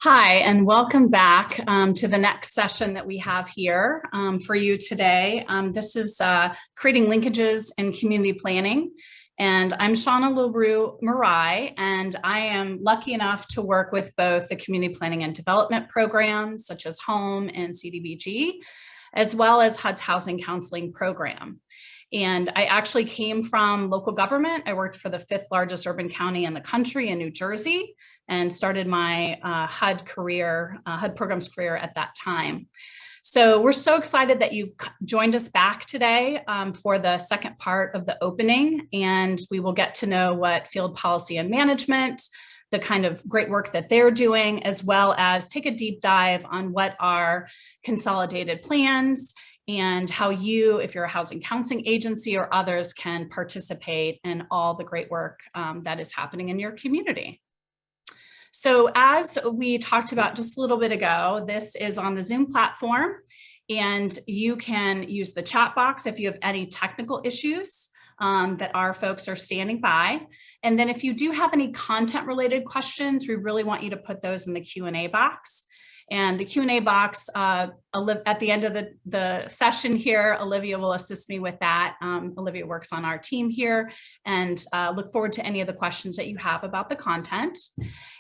Hi, and welcome back to the next session that we have here for you today. This is Creating Linkages in Community Planning. And I'm Shauna LaRue Marai, and I am lucky enough to work with both the community planning and development programs, such as HOME and CDBG, as well as HUD's housing counseling program. And I actually came from local government. I worked for the 5th largest urban county in the country in New Jersey and started my HUD programs career at that time. So we're so excited that you've joined us back today for the second part of the opening, and we will get to know what field policy and management, the kind of great work that they're doing, as well as take a deep dive on what are consolidated plans and how you, if you're a housing counseling agency or others, can participate in all the great work that is happening in your community. So as we talked about just a little bit ago, this is on the Zoom platform, and you can use the chat box if you have any technical issues that our folks are standing by. And then if you do have any content related questions, we really want you to put those in the Q&A box. And the Q&A box, at the end of the session here, Olivia will assist me with that. Olivia works on our team here, and look forward to any of the questions that you have about the content.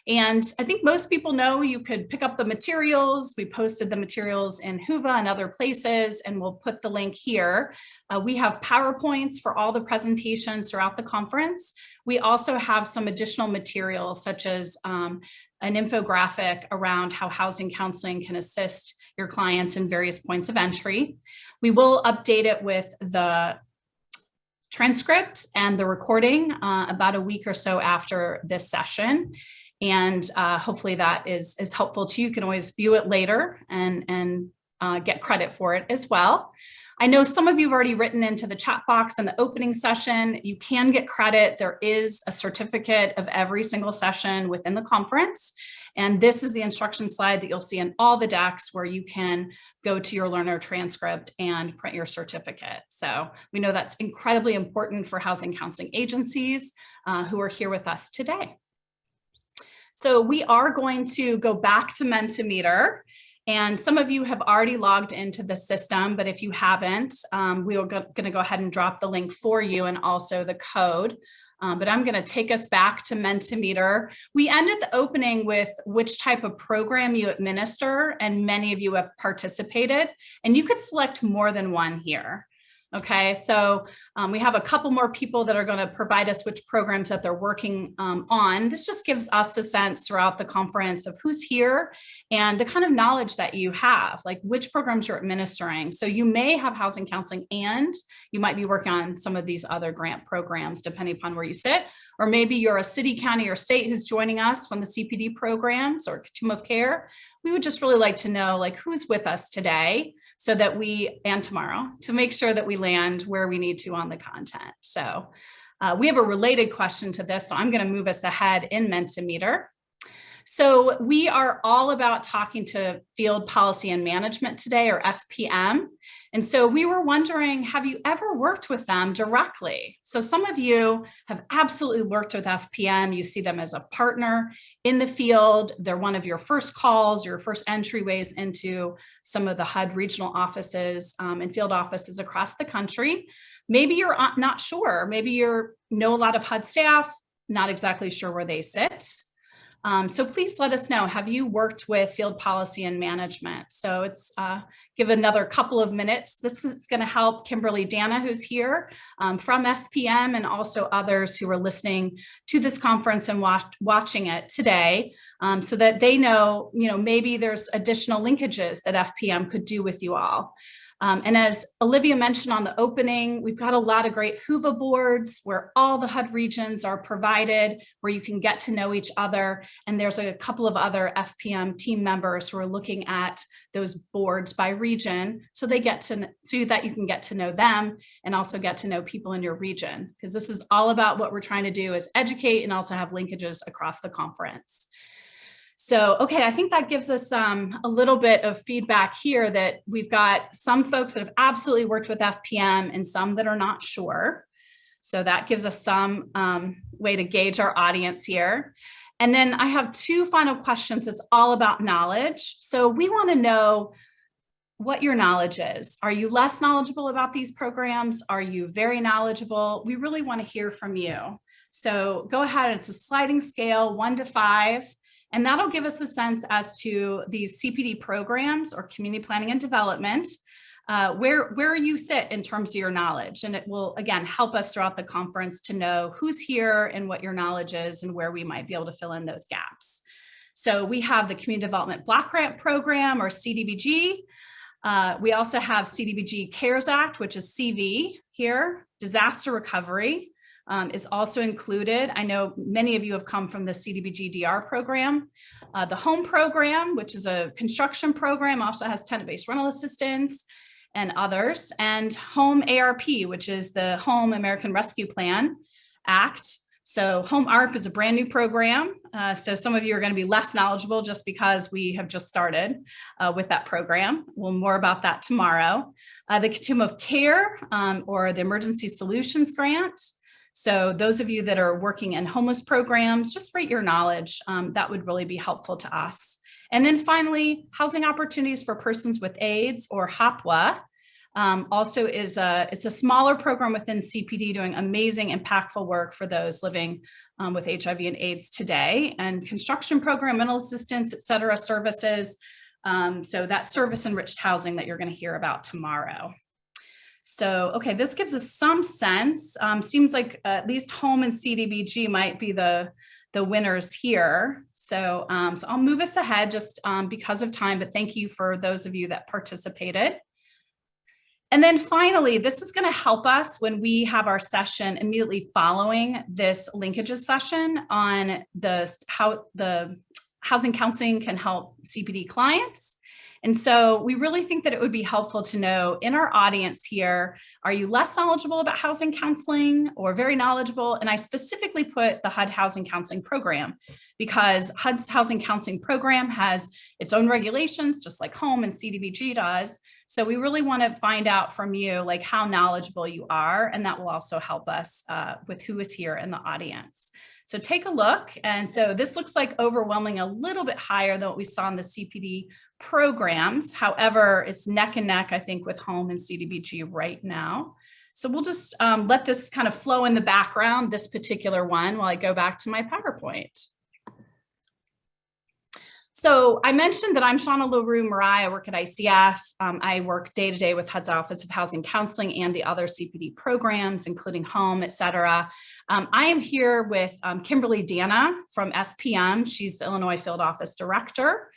And I think most people know you could pick up the materials. We posted the materials in Whova and other places, and we'll put the link here. We have PowerPoints for all the presentations throughout the conference. We also have some additional materials, such as an infographic around how housing counseling can assist your clients in various points of entry. We will update it with the transcript and the recording about a week or so after this session. And hopefully that is helpful to you. You can always view it later and get credit for it as well. I know some of you have already written into the chat box in the opening session. You can get credit. There is a certificate of every single session within the conference. And this is the instruction slide that you'll see in all the decks where you can go to your learner transcript and print your certificate. So we know that's incredibly important for housing counseling agencies who are here with us today. So we are going to go back to Mentimeter. And some of you have already logged into the system, but if you haven't, we are going to go ahead and drop the link for you and also the code. But I'm going to take us back to Mentimeter. We ended the opening with which type of program you administer, and many of you have participated, and you could select more than one here. Okay, so we have a couple more people that are going to provide us which programs that they're working on. This just gives us a sense throughout the conference of who's here and the kind of knowledge that you have, like which programs you're administering. So you may have housing counseling and you might be working on some of these other grant programs depending upon where you sit, or maybe you're a city, county, or state who's joining us from the CPD programs or Continuum of Care. We would just really like to know like who's with us today, so that and tomorrow, to make sure that we land where we need to on the content. So we have a related question to this, so I'm going to move us ahead in Mentimeter. So we are all about talking to field policy and management today, or FPM. And so we were wondering, have you ever worked with them directly? So some of you have absolutely worked with FPM. You see them as a partner in the field. They're one of your first calls, your first entryways into some of the HUD regional offices and field offices across the country. Maybe you're not sure. Maybe you know a lot of HUD staff, not exactly sure where they sit. So please let us know, have you worked with field policy and management? So it's give another couple of minutes. This is going to help Kimberly Dana, who's here from FPM, and also others who are listening to this conference and watching it today, so that they know, maybe there's additional linkages that FPM could do with you all. And as Olivia mentioned on the opening, we've got a lot of great HUD boards where all the HUD regions are provided, where you can get to know each other. And there's a couple of other FPM team members who are looking at those boards by region, so that you can get to know them and also get to know people in your region, because this is all about what we're trying to do is educate and also have linkages across the conference. So, okay, I think that gives us a little bit of feedback here that we've got some folks that have absolutely worked with FPM and some that are not sure. So that gives us some way to gauge our audience here. And then I have two final questions. It's all about knowledge. So we want to know what your knowledge is. Are you less knowledgeable about these programs? Are you very knowledgeable? We really want to hear from you. So go ahead, it's a sliding scale, 1 to 5, and that'll give us a sense as to these CPD programs or community planning and development, where you sit in terms of your knowledge. And it will, again, help us throughout the conference to know who's here and what your knowledge is and where we might be able to fill in those gaps. So we have the Community Development Block Grant Program, or CDBG. We also have CDBG CARES Act, which is CV here. Disaster recovery is also included. I know many of you have come from the CDBG DR program. The HOME program, which is a construction program, also has tenant-based rental assistance and others. And HOME ARP, which is the Home American Rescue Plan Act. So HOME ARP is a brand new program. So some of you are going to be less knowledgeable just because we have just started with that program. We'll more about that tomorrow. The Continuum of Care, or the Emergency Solutions Grant. So those of you that are working in homeless programs, just rate your knowledge. That would really be helpful to us. And then finally, Housing Opportunities for Persons with AIDS, or HOPWA. Also it's a smaller program within CPD doing amazing, impactful work for those living with HIV and AIDS today, and construction program, mental assistance, et cetera, services. So that service enriched housing that you're going to hear about tomorrow. So, okay, this gives us some sense. Seems like at least HOME and CDBG might be the winners here. So, so I'll move us ahead just because of time, but thank you for those of you that participated. And then finally, this is going to help us when we have our session immediately following this linkages session on how the housing counseling can help CPD clients. And so we really think that it would be helpful to know in our audience here, are you less knowledgeable about housing counseling or very knowledgeable? And I specifically put the HUD Housing Counseling Program because HUD's Housing Counseling Program has its own regulations, just like HOME and CDBG does. So we really want to find out from you like how knowledgeable you are, and that will also help us with who is here in the audience. So take a look. And so this looks like overwhelming a little bit higher than what we saw in the CPD programs. However, it's neck and neck, I think, with HOME and CDBG right now. So we'll just let this kind of flow in the background, this particular one, while I go back to my PowerPoint. So I mentioned that I'm Shauna LaRue Mariah. I work at ICF. I work day-to-day with HUD's Office of Housing Counseling and the other CPD programs, including HOME, et cetera. I am here with Kimberly Dana from FPM. She's the Illinois Field Office Director,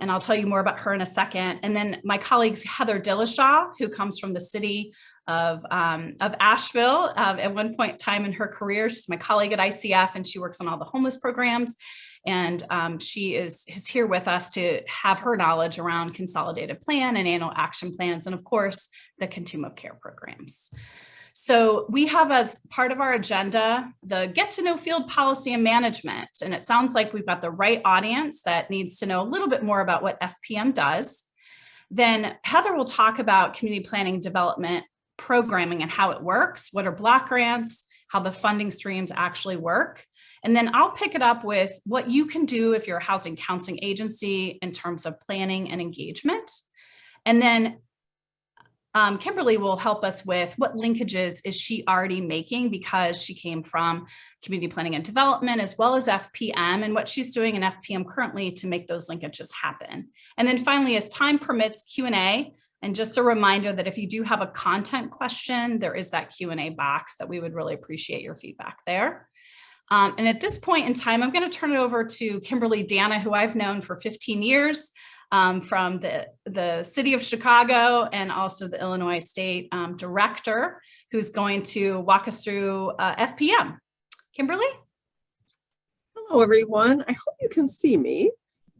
and I'll tell you more about her in a second. And then my colleague, Heather Dillashaw, who comes from the city of Asheville. At one point in time in her career, she's my colleague at ICF, and she works on all the homeless programs. And she is here with us to have her knowledge around Consolidated Plan and annual action plans, and of course, the Continuum of Care programs. So we have as part of our agenda, the Get to Know Field Policy and Management. And it sounds like we've got the right audience that needs to know a little bit more about what FPM does. Then Heather will talk about community planning and development programming and how it works, what are block grants, how the funding streams actually work. And then I'll pick it up with what you can do if you're a housing counseling agency in terms of planning and engagement. And then Kimberly will help us with what linkages is she already making, because she came from community planning and development as well as FPM, and what she's doing in FPM currently to make those linkages happen. And then finally, as time permits, Q&A. And just a reminder that if you do have a content question, there is that Q&A box that we would really appreciate your feedback there. And at this point in time, I'm going to turn it over to Kimberly Dana, who I've known for 15 years from the city of Chicago and also the Illinois State Director, who's going to walk us through FPM. Kimberly? Hello, everyone. I hope you can see me.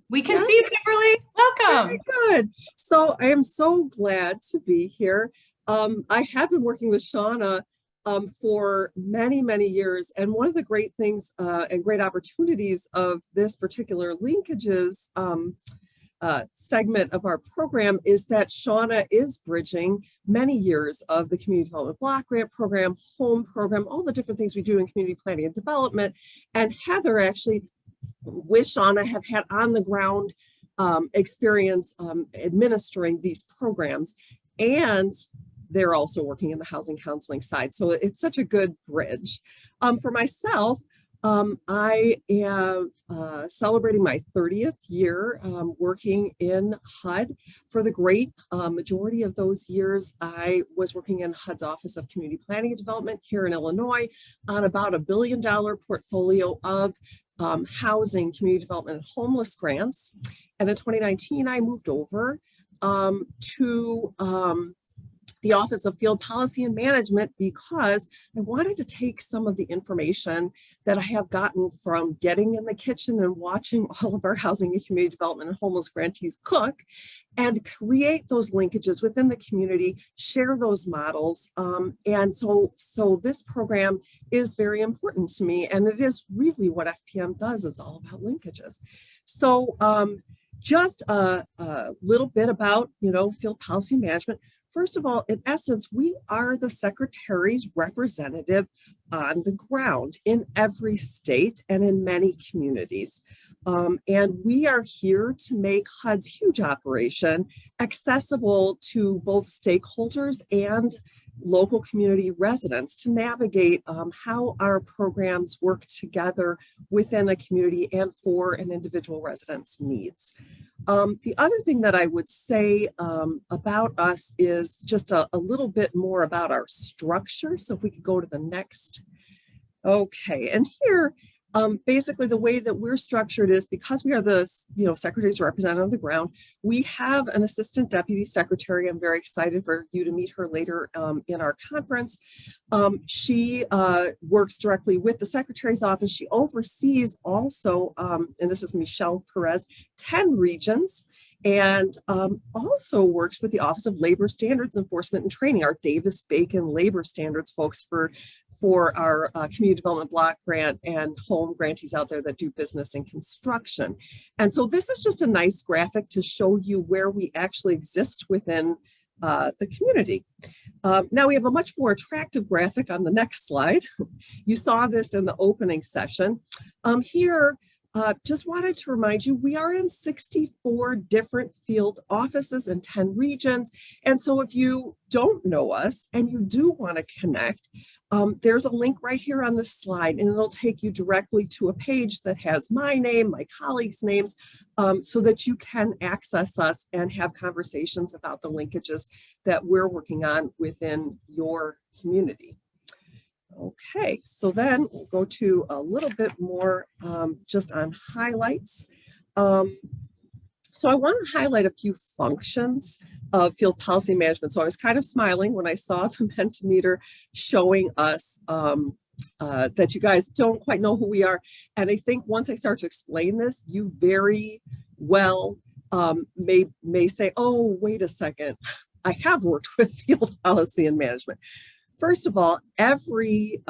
We can see you, Kimberly. Welcome. Very good. So I am so glad to be here. I have been working with Shauna for many, many years. And one of the great things and great opportunities of this particular linkages segment of our program is that Shauna is bridging many years of the Community Development Block Grant Program, HOME program, all the different things we do in community planning and development. And Heather actually with Shauna have had on the ground experience administering these programs, and they're also working in the housing counseling side. So it's such a good bridge. For myself, I am celebrating my 30th year working in HUD. For the great majority of those years, I was working in HUD's Office of Community Planning and Development here in Illinois on about $1 billion portfolio of housing, community development, and homeless grants. And in 2019, I moved over to the Office of Field Policy and Management because I wanted to take some of the information that I have gotten from getting in the kitchen and watching all of our housing and community development and homeless grantees cook and create those linkages within the community, share those models. And so this program is very important to me, and it is really what FPM does, is all about linkages. So just a little bit about, field policy management. First of all, in essence, we are the Secretary's representative on the ground in every state and in many communities. And we are here to make HUD's huge operation accessible to both stakeholders and local community residents to navigate how our programs work together within a community and for an individual resident's needs. The other thing that I would say about us is just a little bit more about our structure. So if we could go to the next. Okay, and here, basically the way that we're structured is because we are the Secretary's representative on the ground, we have an assistant deputy secretary. I'm very excited for you to meet her later in our conference. She works directly with the Secretary's office. She oversees also, and this is Michelle Perez, 10 regions, and also works with the Office of Labor Standards Enforcement and Training, our Davis-Bacon labor standards folks for our community development block grant and home grantees out there that do business in construction. And so this is just a nice graphic to show you where we actually exist within the community. Now we have a much more attractive graphic on the next slide. You saw this in the opening session. Here, just wanted to remind you, we are in 64 different field offices in 10 regions. And so if you don't know us and you do want to connect, there's a link right here on this slide, and it'll take you directly to a page that has my name, my colleagues' names, so that you can access us and have conversations about the linkages that we're working on within your community. Okay, so then we'll go to a little bit more just on highlights. So I want to highlight a few functions of field policy management. So I was kind of smiling when I saw the Mentimeter showing us that you guys don't quite know who we are. And I think once I start to explain this, you very well may say, oh, wait a second, I have worked with field policy and management. First of all, every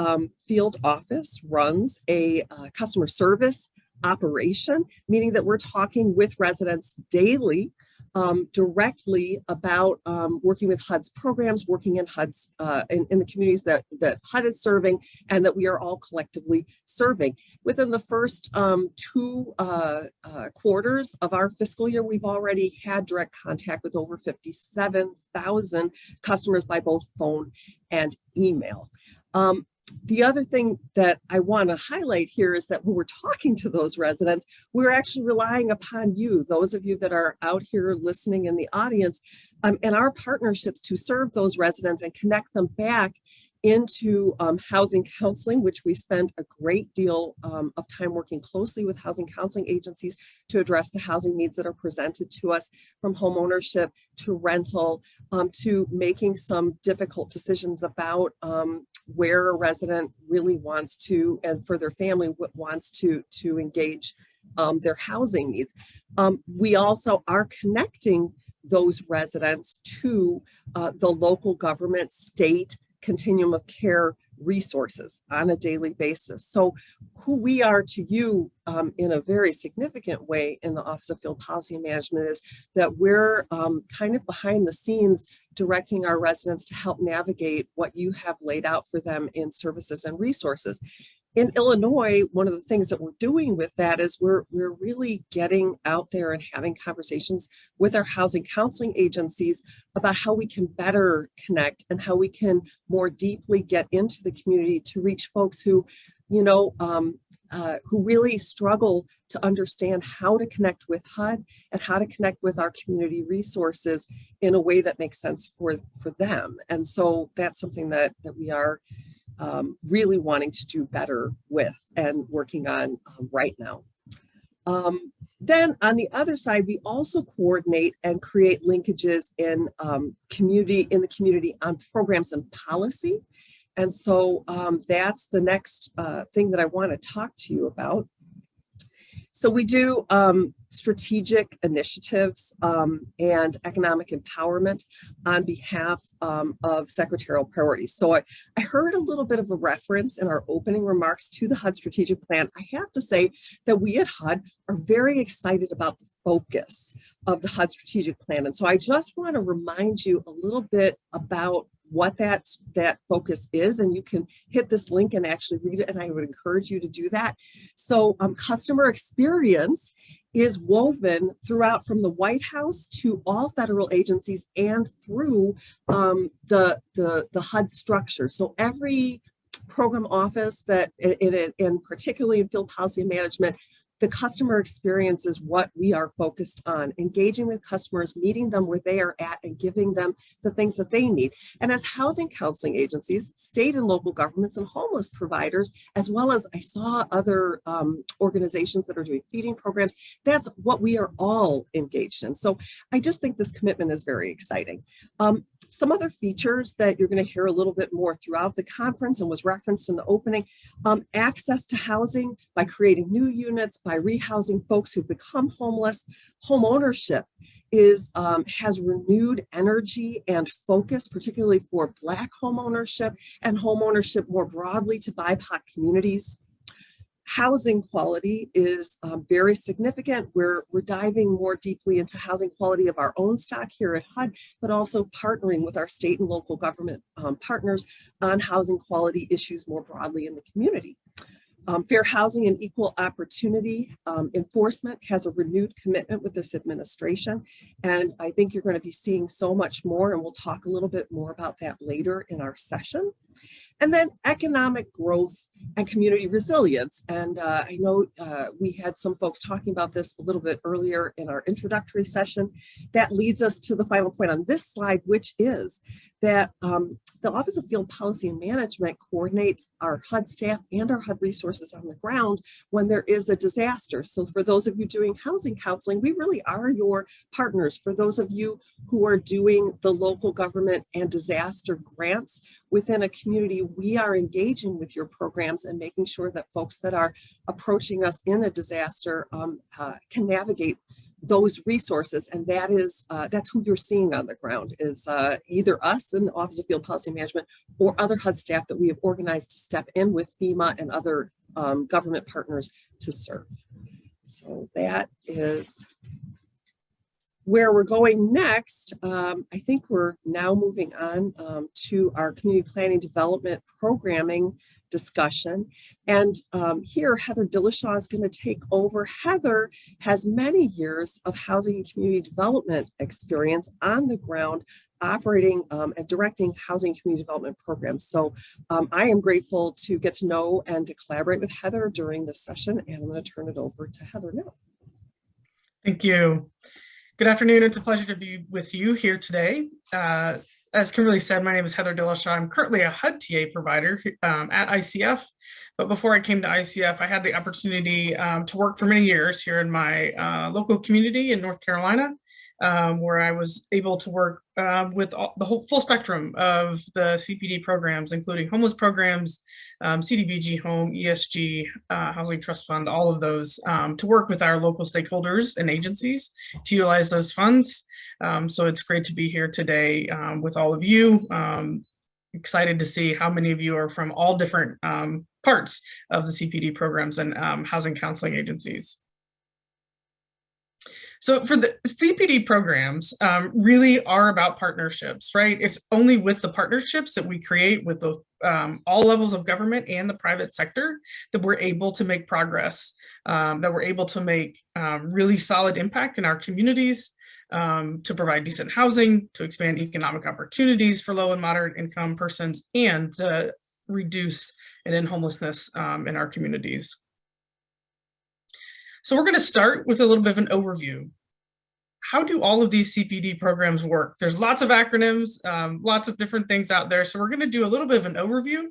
field office runs a customer service operation, meaning that we're talking with residents daily directly about working with HUD's programs, working in HUD's in the communities that HUD is serving and that we are all collectively serving. Within the first 2 quarters of our fiscal year, we've already had direct contact with over 57,000 customers by both phone and email. The other thing that I want to highlight here is that when we're talking to those residents, we're actually relying upon you, those of you that are out here listening in the audience, and our partnerships to serve those residents and connect them back into housing counseling, which we spend a great deal of time working closely with housing counseling agencies to address the housing needs that are presented to us, from home ownership to rental, to making some difficult decisions about where a resident really wants to, and for their family, wants to engage their housing needs. We also are connecting those residents to the local government, state, Continuum of Care resources on a daily basis. So who we are to you in a very significant way in the Office of Field Policy and Management is that we're kind of behind the scenes directing our residents to help navigate what you have laid out for them in services and resources. In Illinois, one of the things that we're doing with that is we're really getting out there and having conversations with our housing counseling agencies about how we can better connect and how we can more deeply get into the community to reach folks who, who really struggle to understand how to connect with HUD and how to connect with our community resources in a way that makes sense for them. And so that's something that we are really wanting to do better with and working on right now. Then on the other side, we also coordinate and create linkages in the community on programs and policy. And so that's the next thing that I want to talk to you about. So we do strategic initiatives and economic empowerment on behalf of secretarial priorities. So I heard a little bit of a reference in our opening remarks to the HUD Strategic Plan. I have to say that we at HUD are very excited about the focus of the HUD Strategic Plan. And so I just want to remind you a little bit about what that focus is, and you can hit this link and actually read it, and I would encourage you to do that. So customer experience is woven throughout from the White House to all federal agencies and through the HUD structure. So every program office that, and particularly in field policy and management, the customer experience is what we are focused on, engaging with customers, meeting them where they are at and giving them the things that they need. And as housing counseling agencies, state and local governments and homeless providers, as well as I saw other organizations that are doing feeding programs, that's what we are all engaged in. So I just think this commitment is very exciting. Some other features that you're going to hear a little bit more throughout the conference and was referenced in the opening, access to housing by creating new units, by rehousing folks who've become homeless. Home ownership has renewed energy and focus, particularly for Black home ownership and home ownership more broadly to BIPOC communities. Housing quality is very significant. We're diving more deeply into housing quality of our own stock here at HUD, but also partnering with our state and local government partners on housing quality issues more broadly in the community. Fair housing and equal opportunity enforcement has a renewed commitment with this administration. And I think you're going to be seeing so much more, and we'll talk a little bit more about that later in our session. And then economic growth and community resilience. And I know we had some folks talking about this a little bit earlier in our introductory session. That leads us to the final point on this slide, which is that the Office of Field Policy and Management coordinates our HUD staff and our HUD resources on the ground when there is a disaster. So for those of you doing housing counseling, we really are your partners. For those of you who are doing the local government and disaster grants within a community, we are engaging with your programs and making sure that folks that are approaching us in a disaster can navigate those resources. And that is that's who you're seeing on the ground is either us in the Office of Field Policy Management or other HUD staff that we have organized to step in with FEMA and other government partners to serve. So that is where we're going next. I think we're now moving on to our community planning development programming discussion. And here, Heather Dillashaw is going to take over. Heather has many years of housing and community development experience on the ground, operating and directing housing and community development programs. So I am grateful to get to know and to collaborate with Heather during this session, and I'm going to turn it over to Heather now. Thank you. Good afternoon. It's a pleasure to be with you here today. As Kimberly said, my name is Heather Dillashaw. I'm currently a HUD TA provider at ICF, but before I came to ICF, I had the opportunity to work for many years here in my local community in North Carolina, where I was able to work with the whole full spectrum of the CPD programs, including homeless programs, CDBG home, ESG, Housing Trust Fund, all of those, to work with our local stakeholders and agencies to utilize those funds. So it's great to be here today with all of you. Excited to see how many of you are from all different parts of the CPD programs and housing counseling agencies. So for the CPD programs really are about partnerships, right? It's only with the partnerships that we create with both all levels of government and the private sector that we're able to make progress, that we're able to make really solid impact in our communities, to provide decent housing, to expand economic opportunities for low and moderate income persons, and to reduce and end homelessness in our communities. So we're going to start with a little bit of an overview. How do all of these CPD programs work? There's lots of acronyms, lots of different things out there. So we're going to do a little bit of an overview,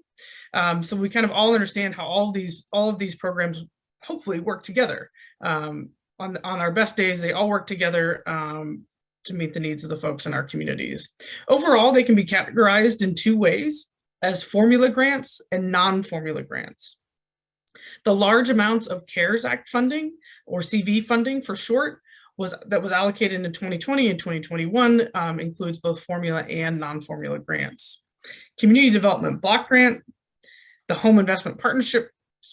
so we kind of all understand how all of these programs hopefully work together. On our best days, they all work together to meet the needs of the folks in our communities. Overall, they can be categorized in two ways, as formula grants and non-formula grants. The large amounts of CARES Act funding, or CV funding for short, that was allocated in 2020 and 2021 includes both formula and non-formula grants. Community Development Block Grant, the Home Investment Partnerships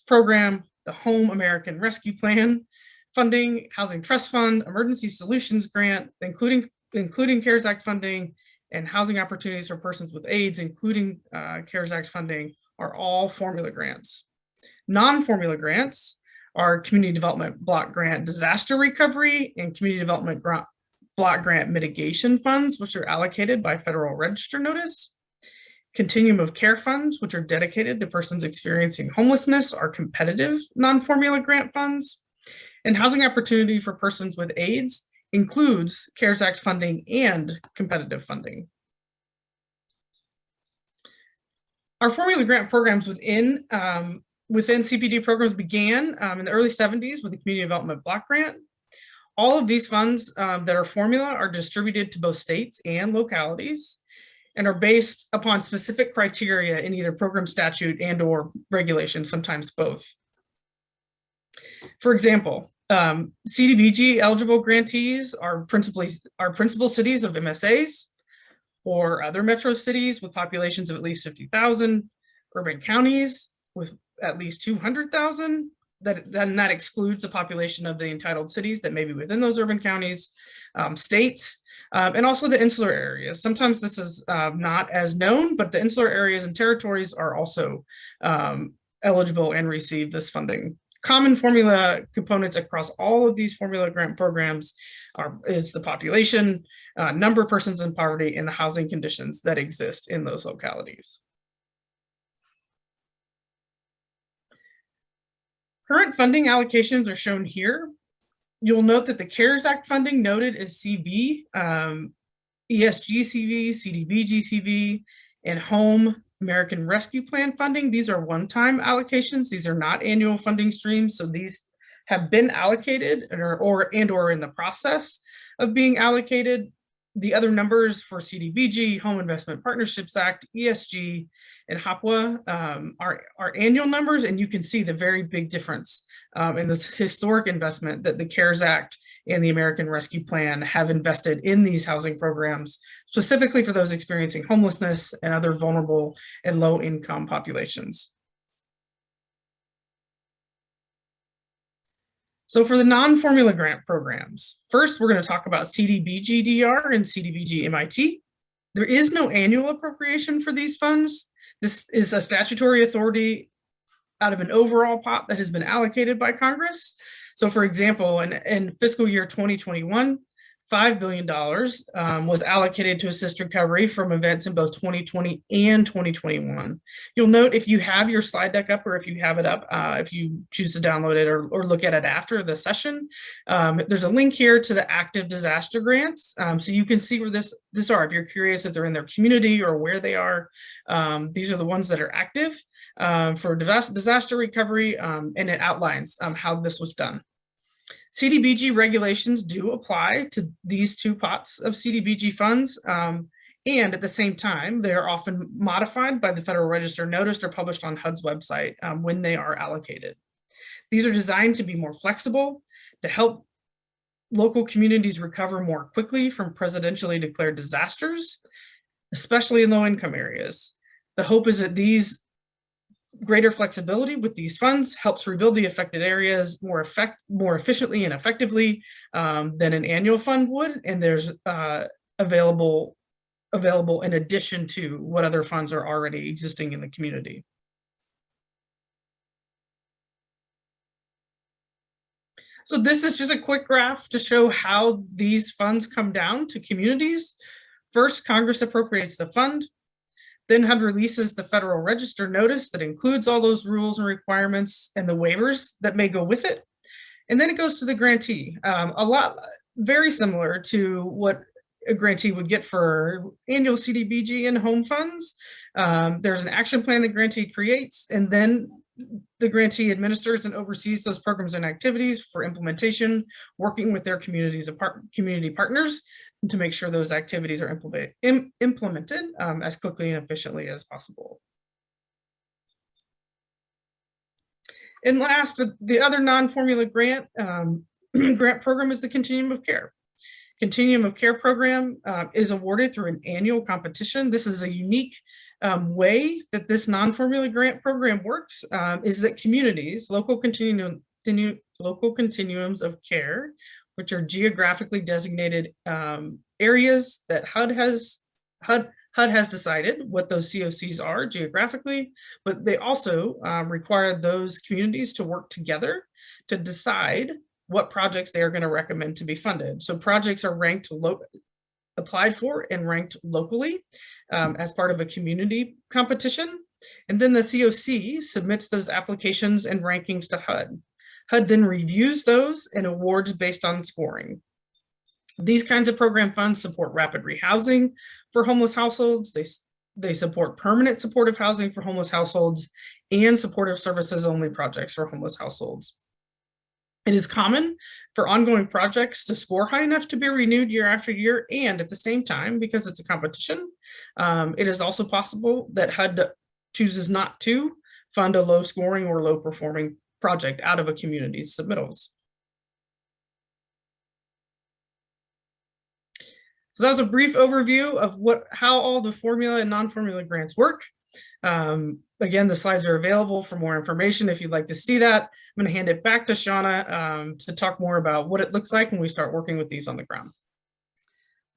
Program, the Home American Rescue Plan funding, Housing Trust Fund, Emergency Solutions Grant, including CARES Act funding, and Housing Opportunities for Persons with AIDS, including CARES Act funding, are all formula grants. Non-formula grants are Community Development Block Grant Disaster Recovery and Community Development Block Grant Mitigation Funds, which are allocated by Federal Register Notice. Continuum of Care funds, which are dedicated to persons experiencing homelessness, are competitive non-formula grant funds. And Housing Opportunity for Persons with AIDS includes CARES Act funding and competitive funding. Our formula grant programs within CPD programs began in the early 70s with the Community Development Block Grant. All of these funds that are formula are distributed to both states and localities and are based upon specific criteria in either program statute and or regulation, sometimes both. For example, CDBG eligible grantees are principal cities of MSAs or other metro cities with populations of at least 50,000, urban counties with at least 200,000. That excludes the population of the entitled cities that may be within those urban counties, states, and also the insular areas. Sometimes this is not as known, but the insular areas and territories are also eligible and receive this funding. Common formula components across all of these formula grant programs is the population, number of persons in poverty, and the housing conditions that exist in those localities. Current funding allocations are shown here. You'll note that the CARES Act funding noted is CV, ESG CV, CDBG CV, and Home American Rescue Plan funding. These are one-time allocations. These are not annual funding streams. So these have been allocated or in the process of being allocated. The other numbers for CDBG, Home Investment Partnerships Act, ESG, and HOPWA are annual numbers, and you can see the very big difference in this historic investment that the CARES Act and the American Rescue Plan have invested in these housing programs, specifically for those experiencing homelessness and other vulnerable and low-income populations. So for the non-formula grant programs, first we're going to talk about CDBG DR and CDBG MIT. There is no annual appropriation for these funds. This is a statutory authority out of an overall pot that has been allocated by Congress. So for example, in fiscal year 2021, $5 billion was allocated to assist recovery from events in both 2020 and 2021. You'll note if you have your slide deck up or if you have it up, if you choose to download it or look at it after the session, there's a link here to the active disaster grants. So you can see where this are. If you're curious if they're in their community or where they are, these are the ones that are active for disaster recovery, and it outlines how this was done. CDBG regulations do apply to these two pots of CDBG funds, and at the same time, they are often modified by the Federal Register Notice or published on HUD's website when they are allocated. These are designed to be more flexible, to help local communities recover more quickly from presidentially declared disasters, especially in low-income areas. The hope is that these Greater flexibility with these funds helps rebuild the affected areas more efficiently and effectively than an annual fund would, and there's available in addition to what other funds are already existing in the community. So this is just a quick graph to show how these funds come down to communities. First, Congress appropriates the fund. Then HUD releases the Federal Register notice that includes all those rules and requirements and the waivers that may go with it. And then it goes to the grantee. Very similar to what a grantee would get for annual CDBG and home funds. There's an action plan the grantee creates, and then the grantee administers and oversees those programs and activities for implementation, working with their community partners to make sure those activities are implemented as quickly and efficiently as possible. And last, the other non-formula grant program is the Continuum of Care. Continuum of Care program is awarded through an annual competition. This is a unique way that this non-formula grant program works, is that communities, local continuums of care, which are geographically designated areas that HUD has decided what those COCs are geographically, but they also require those communities to work together to decide what projects they are going to recommend to be funded. So projects are applied for and ranked locally as part of a community competition. And then the COC submits those applications and rankings to HUD. HUD then reviews those and awards based on scoring. These kinds of program funds support rapid rehousing for homeless households. They support permanent supportive housing for homeless households and supportive services only projects for homeless households. It is common for ongoing projects to score high enough to be renewed year after year, and at the same time, because it's a competition, it is also possible that HUD chooses not to fund a low scoring or low performing project out of a community's submittals. So that was a brief overview of how all the formula and non-formula grants work. Again, the slides are available for more information if you'd like to see that. I'm going to hand it back to Shauna to talk more about what it looks like when we start working with these on the ground.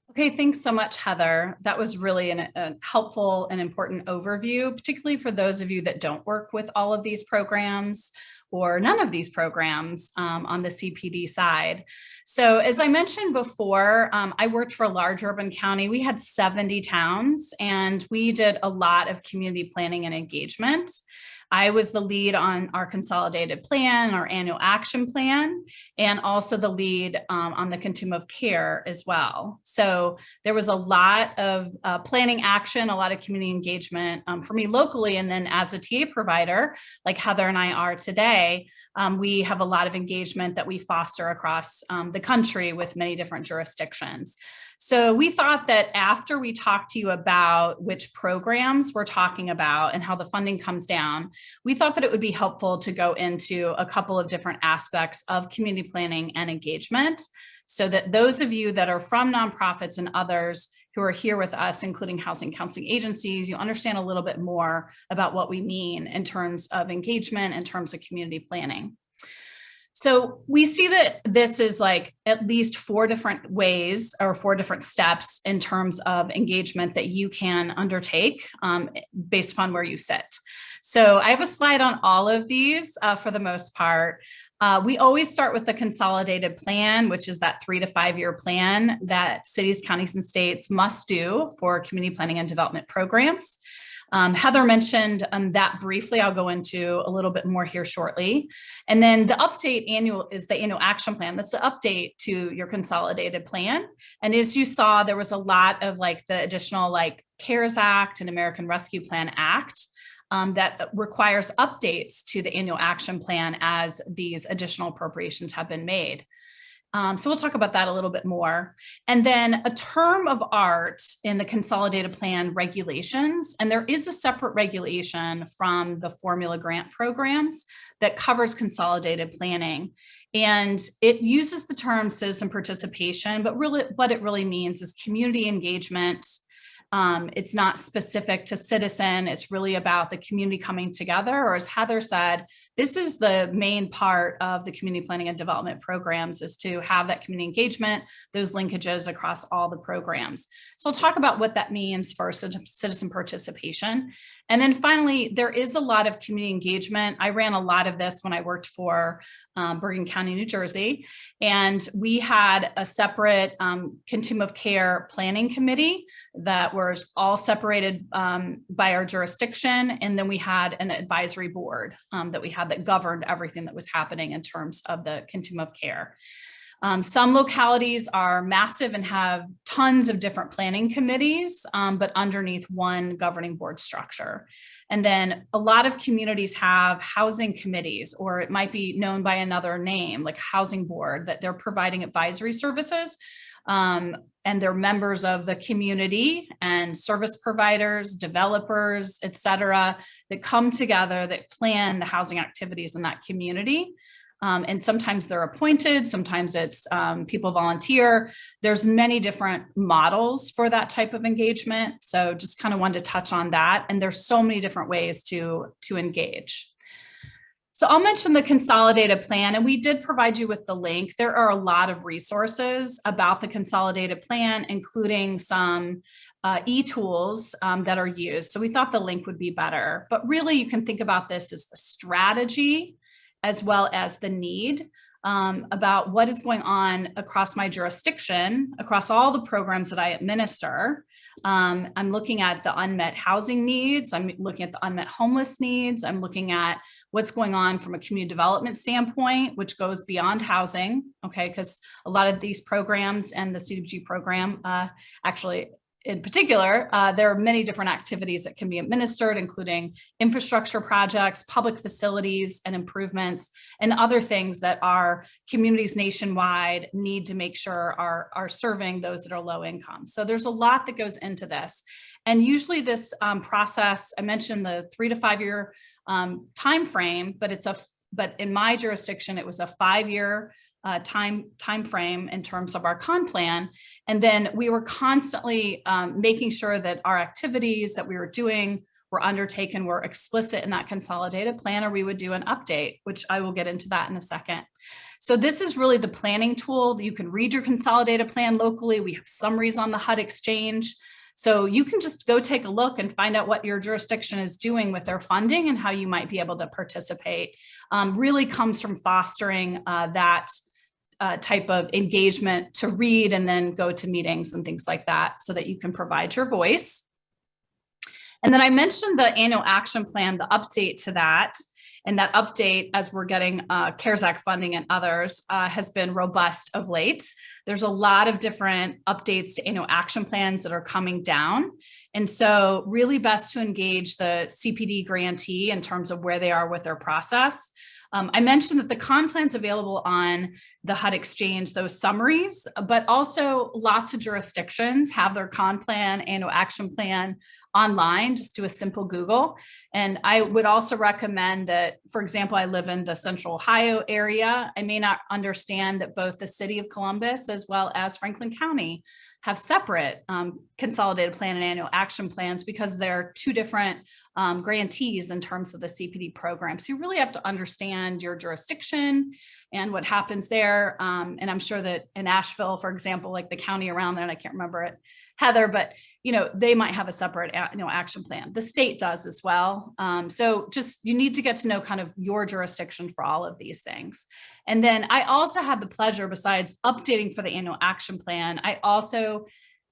Okay, thanks so much, Heather. That was really a helpful and important overview, particularly for those of you that don't work with all of these programs or none of these programs on the CPD side. So as I mentioned before, I worked for a large urban county. We had 70 towns and we did a lot of community planning and engagement. I was the lead on our consolidated plan, our annual action plan, and also the lead on the Continuum of Care as well. So there was a lot of planning action, a lot of community engagement for me locally. And then as a TA provider, like Heather and I are today, we have a lot of engagement that we foster across the country with many different jurisdictions. So we thought that after we talk to you about which programs we're talking about and how the funding comes down, we thought that it would be helpful to go into a couple of different aspects of community planning and engagement so that those of you that are from nonprofits and others who are here with us, including housing counseling agencies, you understand a little bit more about what we mean in terms of engagement, in terms of community planning. So we see that this is like at least 4 different ways or 4 different steps in terms of engagement that you can undertake based upon where you sit. So I have a slide on all of these for the most part. We always start with the Consolidated Plan, which is that 3 to 5 year plan that cities, counties, and states must do for community planning and development programs. Heather mentioned that briefly. I'll go into a little bit more here shortly. And then the update annual is the annual action plan. That's the update to your consolidated plan. And as you saw, there was a lot of like the additional like CARES Act and American Rescue Plan Act that requires updates to the annual action plan as these additional appropriations have been made. So we'll talk about that a little bit more. And then a term of art in the Consolidated Plan regulations, and there is a separate regulation from the formula grant programs that covers consolidated planning. And it uses the term citizen participation, but really what it really means is community engagement It's not specific to citizen. It's really about the community coming together, or as Heather said, this is the main part of the community planning and development programs, is to have that community engagement, those linkages across all the programs. So I'll talk about what that means for citizen participation. And then finally, there is a lot of community engagement. I ran a lot of this when I worked for Bergen County, New Jersey, and we had a separate Continuum of Care planning committee that was all separated by our jurisdiction. And then we had an advisory board that we had that governed everything that was happening in terms of the Continuum of Care. Some localities are massive and have tons of different planning committees, but underneath one governing board structure. And then a lot of communities have housing committees, or it might be known by another name, like a housing board, that they're providing advisory services. And they're members of the community and service providers, developers, et cetera, that come together, that plan the housing activities in that community. And sometimes they're appointed, sometimes it's people volunteer. There's many different models for that type of engagement. So just kind of wanted to touch on that. And there's so many different ways to engage. So I'll mention the Consolidated Plan, and we did provide you with the link. There are a lot of resources about the Consolidated Plan, including some e-tools that are used. So we thought the link would be better, but really you can think about this as the strategy as well as the need about what is going on across my jurisdiction, across all the programs that I administer. I'm looking at the unmet housing needs. I'm looking at the unmet homeless needs. I'm looking at what's going on from a community development standpoint, which goes beyond housing, okay? Because a lot of these programs and the CDBG program, actually in particular, there are many different activities that can be administered, including infrastructure projects, public facilities and improvements, and other things that our communities nationwide need to make sure are serving those that are low income. So there's a lot that goes into this. And usually this process, I mentioned the 3 to 5 year time frame, but in my jurisdiction, it was a 5-year time frame in terms of our con plan. And then we were constantly making sure that our activities that we were doing were undertaken, were explicit in that consolidated plan, or we would do an update, which I will get into that in a second. So this is really the planning tool. You can read your consolidated plan locally. We have summaries on the HUD Exchange. So you can just go take a look and find out what your jurisdiction is doing with their funding and how you might be able to participate. Really comes from fostering that type of engagement to read and then go to meetings and things like that so that you can provide your voice. And then I mentioned the annual action plan, the update to that. And that update, as we're getting CARES Act funding and others, has been robust of late. There's a lot of different updates to annual action plans that are coming down. And so really best to engage the CPD grantee in terms of where they are with their process. I mentioned that the con plan's available on the HUD Exchange, those summaries, but also lots of jurisdictions have their con plan, annual action plan online. Just do a simple Google. And I would also recommend that, for example, I live in the Central Ohio area. I may not understand that both the city of Columbus as well as Franklin County have separate consolidated plan and annual action plans because they're two different grantees in terms of the CPD program. So you really have to understand your jurisdiction and what happens there. And I'm sure that in Asheville, for example, like the county around there, and I can't remember it, Heather, but they might have a separate action plan. The state does as well. So just you need to get to know kind of your jurisdiction for all of these things. And then I also had the pleasure, besides updating for the annual action plan, I also,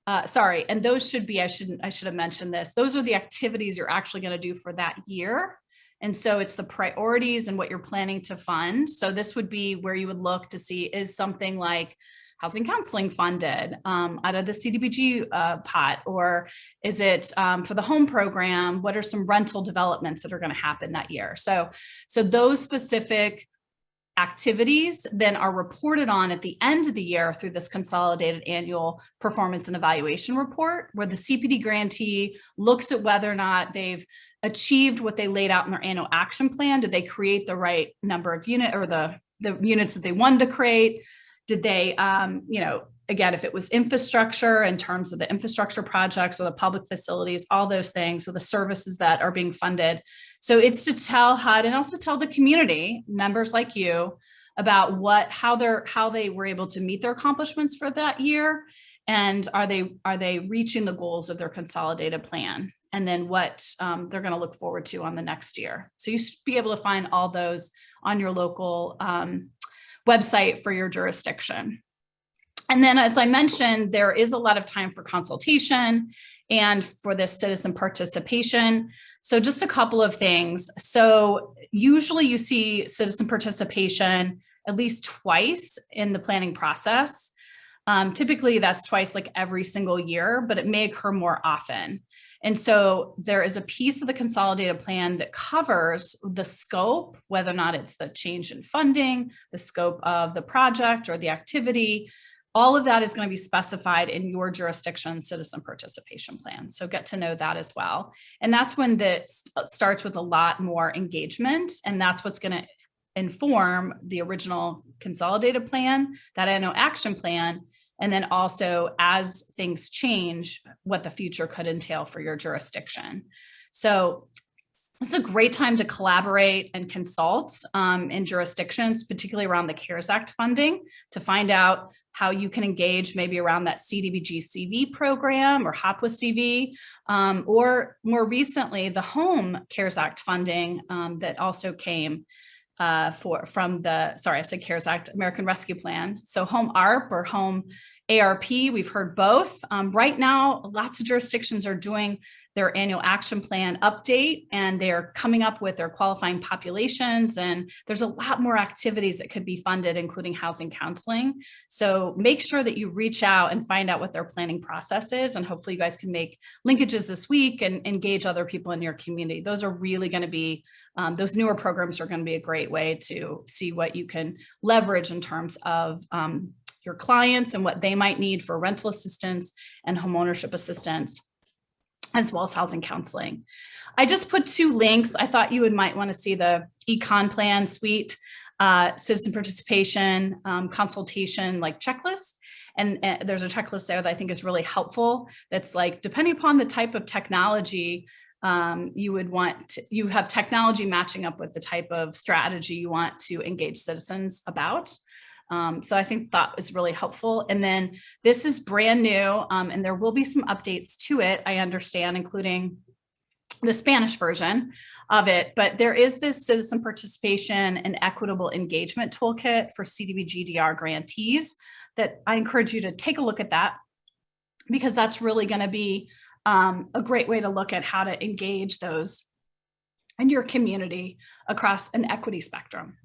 and those should be, I should have mentioned this. Those are the activities you're actually going to do for that year. And so it's the priorities and what you're planning to fund. So this would be where you would look to see, is something like housing counseling funded out of the CDBG pot, or is it for the home program? What are some rental developments that are going to happen that year? So those specific activities then are reported on at the end of the year through this consolidated annual performance and evaluation report, where the CPD grantee looks at whether or not they've achieved what they laid out in their annual action plan. Did they create the right number of units, or the units that they wanted to create? Did they, again, if it was infrastructure in terms of the infrastructure projects or the public facilities, all those things, or the services that are being funded. So it's to tell HUD and also tell the community members like you about how they were able to meet their accomplishments for that year, and are they reaching the goals of their consolidated plan, and then what they're going to look forward to on the next year. So you should be able to find all those on your local website for your jurisdiction. And then, as I mentioned, there is a lot of time for consultation and for this citizen participation. So just a couple of things. So usually you see citizen participation at least twice in the planning process. Typically that's twice, like every single year, but it may occur more often. And so there is a piece of the consolidated plan that covers the scope, whether or not it's the change in funding, the scope of the project or the activity. All of that is going to be specified in your jurisdiction citizen participation plan. So get to know that as well. And that's when that starts with a lot more engagement. And that's what's going to inform the original consolidated plan, that annual action plan, and then also as things change, what the future could entail for your jurisdiction. So this is a great time to collaborate and consult in jurisdictions, particularly around the CARES Act funding, to find out how you can engage maybe around that CDBG CV program or HOPWA CV, or more recently, the Home CARES Act funding that also came from the, sorry, I said CARES Act, American Rescue Plan. So Home ARP or Home ARP, we've heard both. Right now, lots of jurisdictions are doing their annual action plan update, and they're coming up with their qualifying populations. And there's a lot more activities that could be funded, including housing counseling. So make sure that you reach out and find out what their planning process is. And hopefully you guys can make linkages this week and engage other people in your community. Those are really going to be, those newer programs are going to be a great way to see what you can leverage in terms of your clients and what they might need for rental assistance and homeownership assistance, as well as housing counseling. I just put 2 links. I thought you might want to see the Econ Plan Suite, citizen participation, consultation, like checklist. And there's a checklist there that I think is really helpful. That's like, depending upon the type of technology you have technology matching up with the type of strategy you want to engage citizens about. So I think that is really helpful. And then this is brand new, and there will be some updates to it, I understand, including the Spanish version of it. But there is this citizen participation and equitable engagement toolkit for CDBG-DR grantees that I encourage you to take a look at that, because that's really going to be a great way to look at how to engage those in your community across an equity spectrum.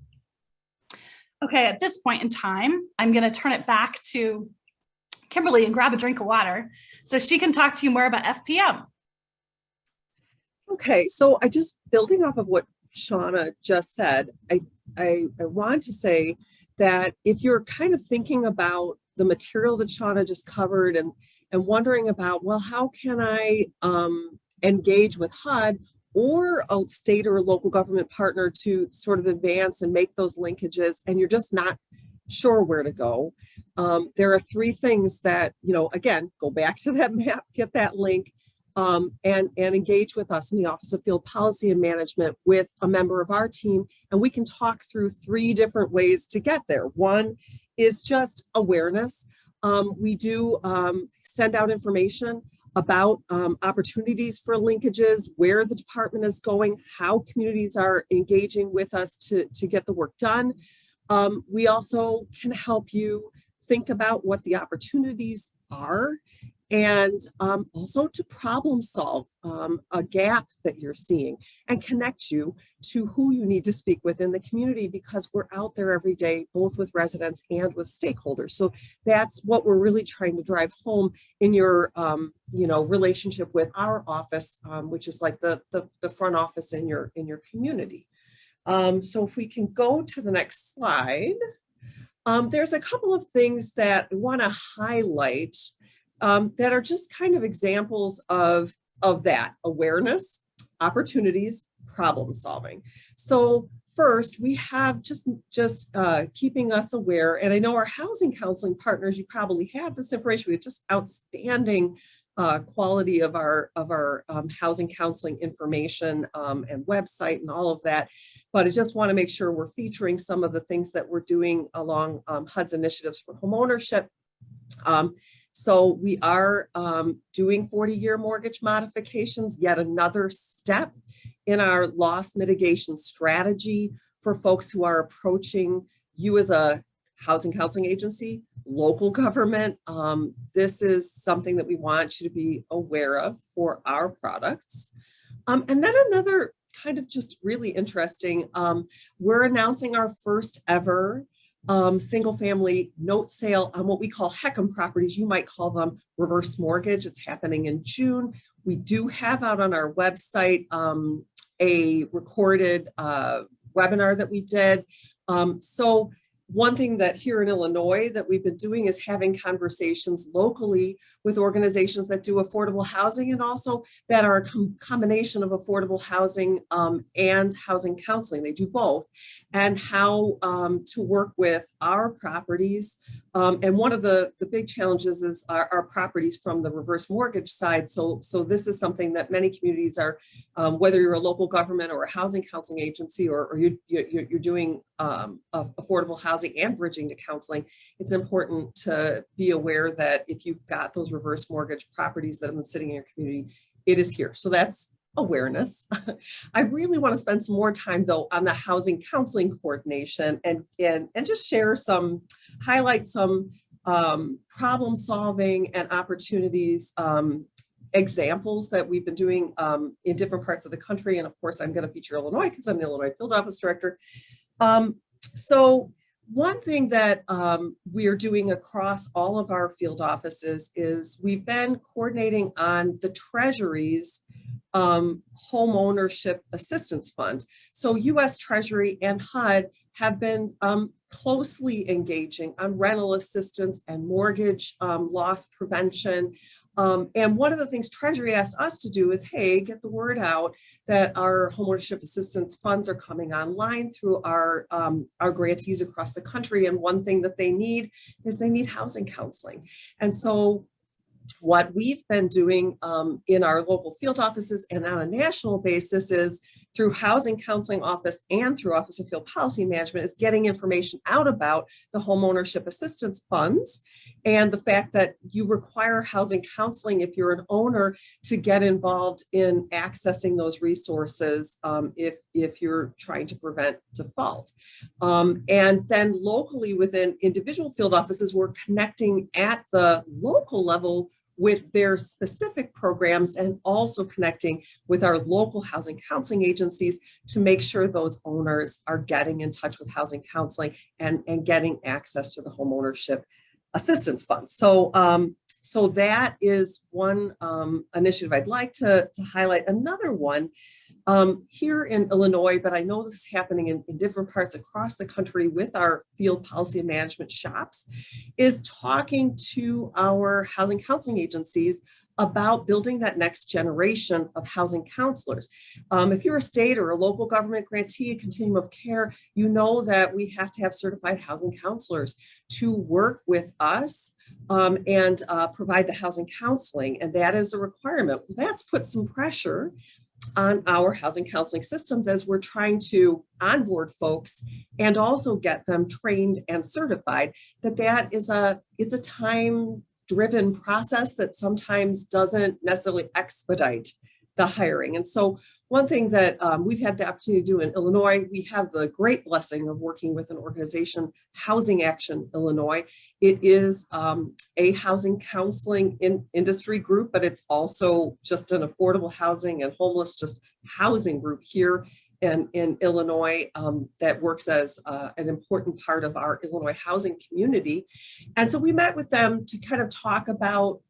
Okay, at this point in time, I'm going to turn it back to Kimberly and grab a drink of water so she can talk to you more about FPM. Okay, so I just, building off of what Shauna just said, I want to say that if you're kind of thinking about the material that Shauna just covered and wondering about, well, how can I engage with HUD or a state or a local government partner to sort of advance and make those linkages, and you're just not sure where to go. There are 3 things that, again, go back to that map, get that link, and engage with us in the Office of Field Policy and Management with a member of our team, and we can talk through 3 different ways to get there. One is just awareness. We do send out information about opportunities for linkages, where the department is going, how communities are engaging with us to get the work done. We also can help you think about what the opportunities are, and also to problem solve a gap that you're seeing and connect you to who you need to speak with in the community, because we're out there every day, both with residents and with stakeholders. So that's what we're really trying to drive home in your relationship with our office, which is like the front office in your community. So if we can go to the next slide, there's a couple of things that I want to highlight that are just kind of examples of that awareness, opportunities, problem solving. So first, we have just keeping us aware, and I know our housing counseling partners, you probably have this information. We have just outstanding quality of our housing counseling information and website and all of that. But I just want to make sure we're featuring some of the things that we're doing along HUD's initiatives for homeownership. So we are doing 40-year mortgage modifications, yet another step in our loss mitigation strategy for folks who are approaching you as a housing counseling agency, local government. This is something that we want you to be aware of for our products. And then another kind of just really interesting, we're announcing our first ever single family note sale on what we call HECM properties. You might call them reverse mortgage. It's happening in June. We do have out on our website a recorded webinar that we did. So one thing that here in Illinois that we've been doing is having conversations locally with organizations that do affordable housing, and also that are a combination of affordable housing and housing counseling. They do both, and how to work with our properties. And one of the big challenges is our properties from the reverse mortgage side. So this is something that many communities are, whether you're a local government or a housing counseling agency, or you're doing affordable housing and bridging to counseling, it's important to be aware that if you've got those reverse mortgage properties that have been sitting in your community, it is here. So that's awareness. I really want to spend some more time though on the housing counseling coordination and just share highlight some problem solving and opportunities, examples that we've been doing in different parts of the country. And of course, I'm going to feature Illinois because I'm the Illinois Field Office Director. So one thing that we are doing across all of our field offices is we've been coordinating on the Treasury's Home Ownership Assistance Fund. So U.S. Treasury and HUD have been closely engaging on rental assistance and mortgage loss prevention. And one of the things Treasury asked us to do is, hey, get the word out that our homeownership assistance funds are coming online through our grantees across the country. And one thing that they need is they need housing counseling. And so what we've been doing in our local field offices and on a national basis is through Housing Counseling Office and through Office of Field Policy Management is getting information out about the homeownership assistance funds and the fact that you require housing counseling if you're an owner to get involved in accessing those resources if you're trying to prevent default. And then locally within individual field offices, we're connecting at the local level with their specific programs and also connecting with our local housing counseling agencies to make sure those owners are getting in touch with housing counseling and getting access to the homeownership assistance funds. So, so that is one initiative I'd like to highlight. Another one here in Illinois, but I know this is happening in different parts across the country with our field policy and management shops, is talking to our housing counseling agencies about building that next generation of housing counselors. If you're a state or a local government grantee, a Continuum of Care, you know that we have to have certified housing counselors to work with us and provide the housing counseling, and that is a requirement. That's put some pressure on our housing counseling systems as we're trying to onboard folks and also get them trained and certified. That is it's a time-driven process that sometimes doesn't necessarily expedite the hiring. And so one thing that we've had the opportunity to do in Illinois, we have the great blessing of working with an organization, Housing Action Illinois. It is a housing counseling industry group, but it's also just an affordable housing and homeless just housing group here in Illinois that works as an important part of our Illinois housing community. And so we met with them to kind of talk about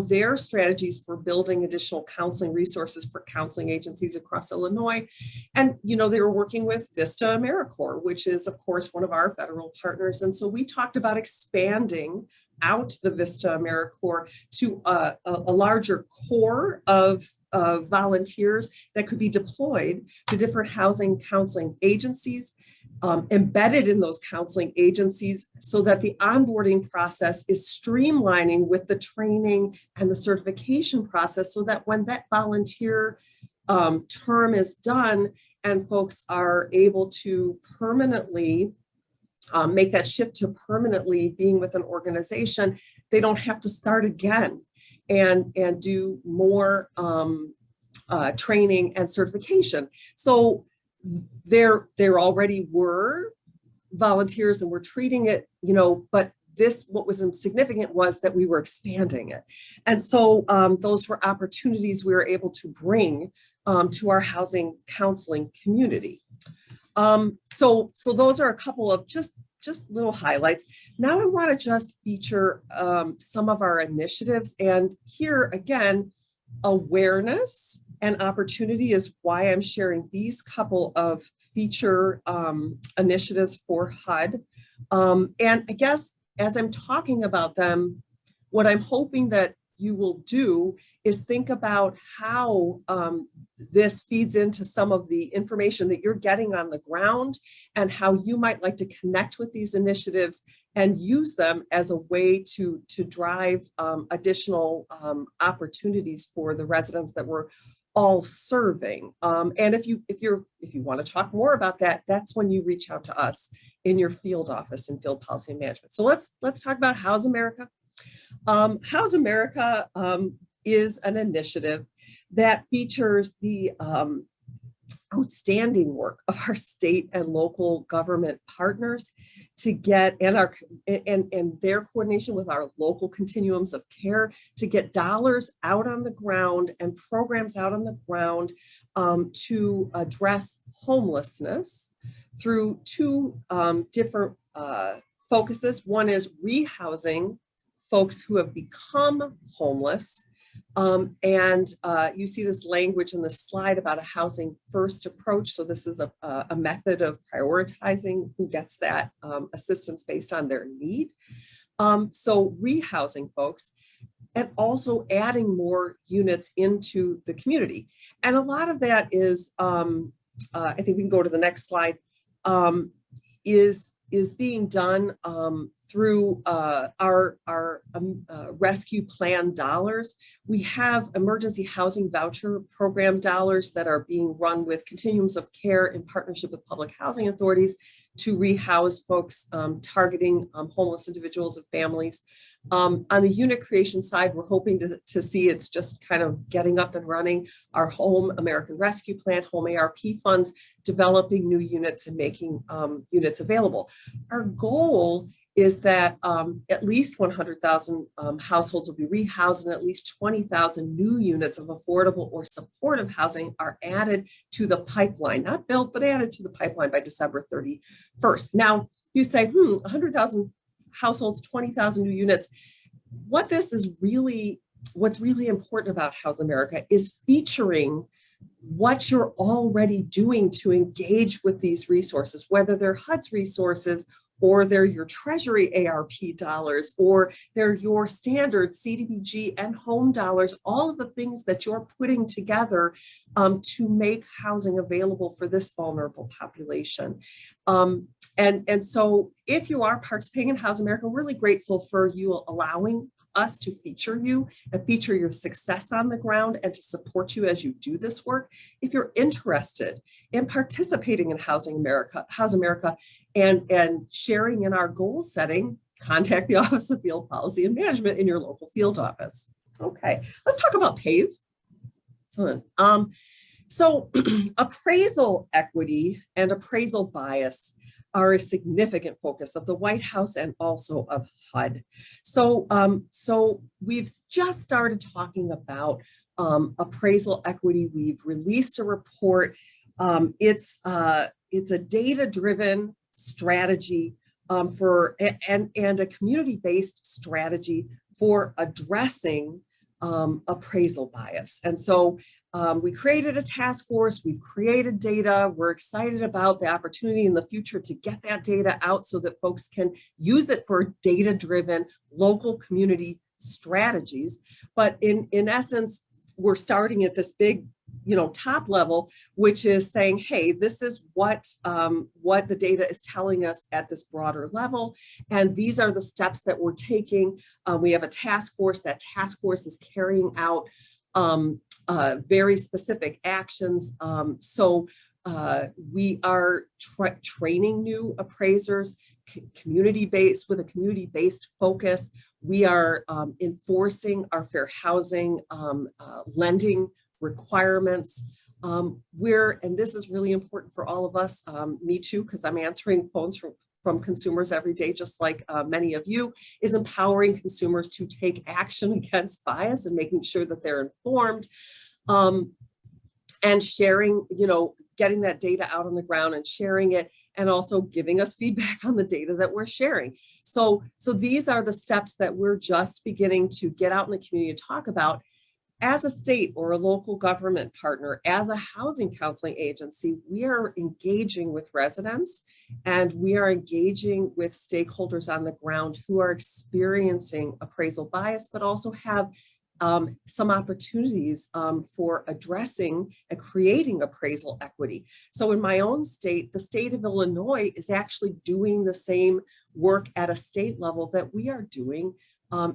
their strategies for building additional counseling resources for counseling agencies across Illinois. And, they were working with Vista AmeriCorps, which is, of course, one of our federal partners. And so we talked about expanding out the Vista AmeriCorps to a larger core of volunteers that could be deployed to different housing counseling agencies, embedded in those counseling agencies, so that the onboarding process is streamlining with the training and the certification process, so that when that volunteer term is done and folks are able to permanently make that shift to permanently being with an organization, they don't have to start again and do more training and certification. So there already were volunteers and we're treating it, but what was significant was that we were expanding it. And so those were opportunities we were able to bring to our housing counseling community. So those are a couple of just little highlights. Now I want to just feature some of our initiatives. And here again, awareness and opportunity is why I'm sharing these couple of feature initiatives for HUD. And I guess as I'm talking about them, what I'm hoping that you will do is think about how this feeds into some of the information that you're getting on the ground and how you might like to connect with these initiatives and use them as a way to drive additional opportunities for the residents that we're all serving. And if you want to talk more about that, that's when you reach out to us in your field office in field policy and management. So let's talk about House America. House America is an initiative that features the outstanding work of our state and local government partners to get, and their coordination with our local continuums of care to get dollars out on the ground and programs out on the ground to address homelessness through two different focuses. One is rehousing folks who have become homeless. And you see this language in the slide about a housing first approach. So this is a method of prioritizing who gets that assistance based on their need. So rehousing folks and also adding more units into the community. And a lot of that is, I think we can go to the next slide, is being done through our rescue plan dollars. We have emergency housing voucher program dollars that are being run with Continuums of Care in partnership with public housing authorities to rehouse folks targeting homeless individuals and families. On the unit creation side, we're hoping to see it's just kind of getting up and running. Our Home American Rescue Plan, Home ARP funds, developing new units and making units available. Our goal is that at least 100,000 households will be rehoused and at least 20,000 new units of affordable or supportive housing are added to the pipeline, not built, but added to the pipeline by December 31st. Now, you say, 100,000 households, 20,000 new units. What's really important about House America is featuring what you're already doing to engage with these resources, whether they're HUD's resources or they're your Treasury ARP dollars, or they're your standard CDBG and home dollars, all of the things that you're putting together to make housing available for this vulnerable population. And so if you are participating in House America, we're really grateful for you allowing us to feature you and feature your success on the ground and to support you as you do this work. If you're interested in participating in House America and sharing in our goal setting, contact the Office of Field Policy and Management in your local field office. Okay, let's talk about PAVE. So appraisal equity and appraisal bias are a significant focus of the White House and also of HUD. So we've just started talking about appraisal equity. We've released a report. It's a data-driven strategy and a community-based strategy for addressing appraisal bias. And so we created a task force, we've created data, we're excited about the opportunity in the future to get that data out so that folks can use it for data-driven local community strategies. But in essence, we're starting at this big, top level, which is saying, hey, this is what the data is telling us at this broader level. And these are the steps that we're taking. We have a task force. That task force is carrying out very specific actions. So we are training new appraisers, community-based, with a community-based focus. We are enforcing our fair housing lending requirements. And this is really important for all of us, me too, because I'm answering phones from consumers every day, just like many of you, is empowering consumers to take action against bias and making sure that they're informed, and sharing, getting that data out on the ground and sharing it, and also giving us feedback on the data that we're sharing. So these are the steps that we're just beginning to get out in the community and talk about. As a state or a local government partner, as a housing counseling agency, we are engaging with residents and we are engaging with stakeholders on the ground who are experiencing appraisal bias, but also have some opportunities for addressing and creating appraisal equity. So in my own state, the state of Illinois is actually doing the same work at a state level that we are doing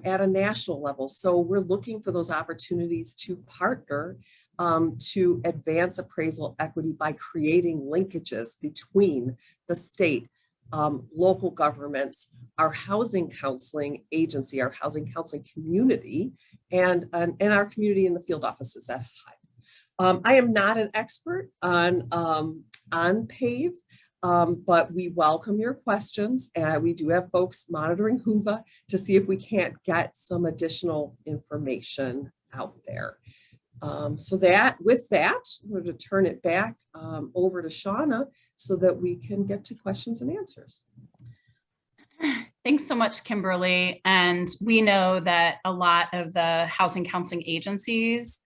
at a national level. So we're looking for those opportunities to partner to advance appraisal equity by creating linkages between the state, local governments, our housing counseling agency, our housing counseling community, and our community in the field offices at HUD. I am not an expert on PAVE. But we welcome your questions, and we do have folks monitoring HUVA to see if we can't get some additional information out there. So with that, I'm going to turn it back over to Shauna so that we can get to questions and answers. Thanks so much, Kimberly. And we know that a lot of the housing counseling agencies